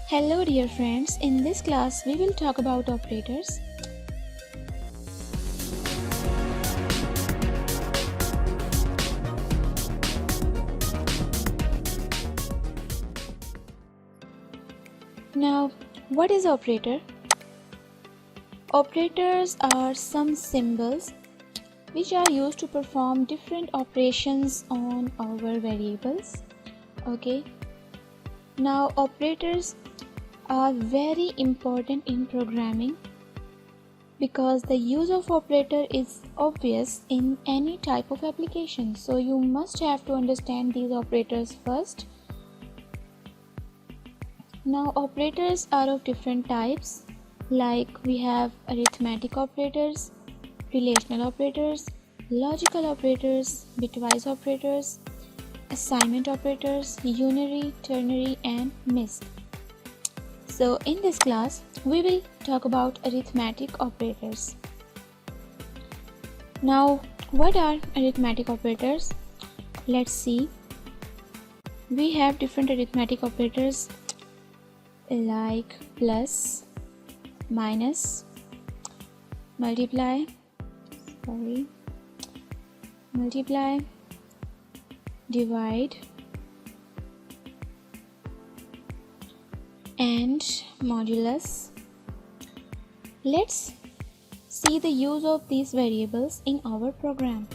Hello dear friends, in this class we will talk about operators. Now, what is operator? Operators are some symbols which are used to perform different operations on our variables. Okay. Now, operators are very important in programming because the use of operator is obvious in any type of application. So you must have to understand these operators first. Now operators are of different types, like we have arithmetic operators, relational operators, logical operators, bitwise operators, assignment operators, unary, ternary and mixed. So in this class we will talk about arithmetic operators. Now what are arithmetic operators? Let's see. We have different arithmetic operators like plus, minus, multiply, divide and modulus. Let's see the use of these variables in our program.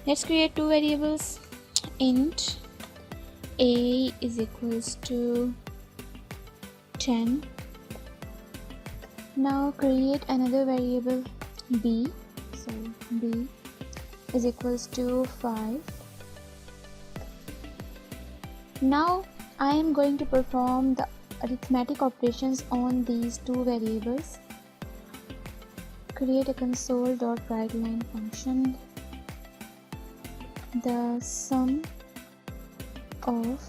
Let's create two variables. Int a is equals to 10. Now create another variable b. So b is equals to 5. Now I am going to perform the arithmetic operations on these two variables. Create a console.writeLine function. The sum of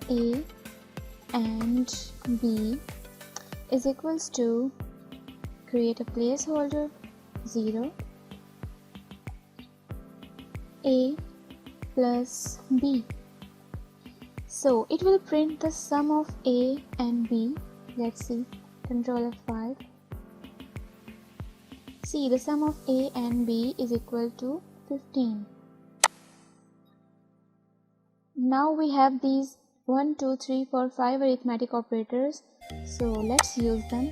a and b is equals to, create a placeholder 0, a plus b. So it will print the sum of a and b. Let's see, Control F5. See, the sum of a and b is equal to 15. Now we have these 1, 2, 3, 4, 5 arithmetic operators. So let's use them.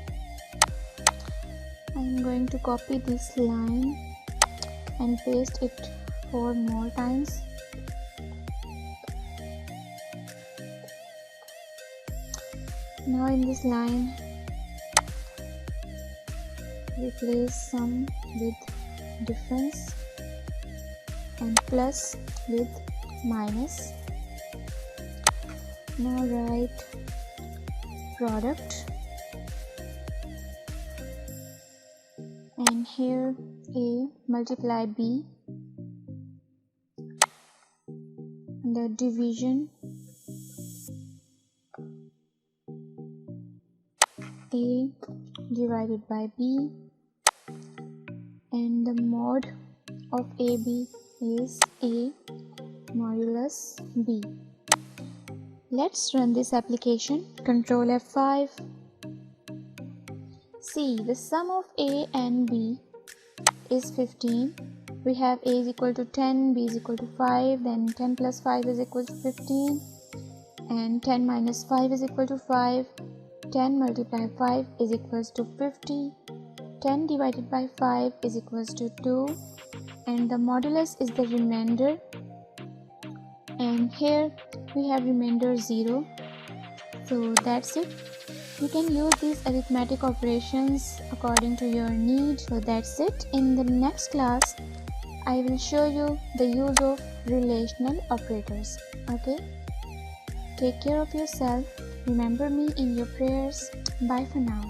I'm going to copy this line and paste it 4 more times. Now in this line, replace sum with difference and plus with minus. Now write product, and here a multiply b, and the division a divided by b, and the mod of ab is a modulus b. Let's run this application. Control F5. See, the sum of a and b is 15. We have a is equal to 10, b is equal to 5, then 10 plus 5 is equal to 15, and 10 minus 5 is equal to 5. 10 multiplied 5 is equals to 50. 10 divided by 5 is equals to 2, and the modulus is the remainder, and here we have remainder 0. So that's it. You can use these arithmetic operations according to your need. So that's it. In the next class I will show you the use of relational operators. Okay, take care of yourself. Remember me in your prayers. Bye for now.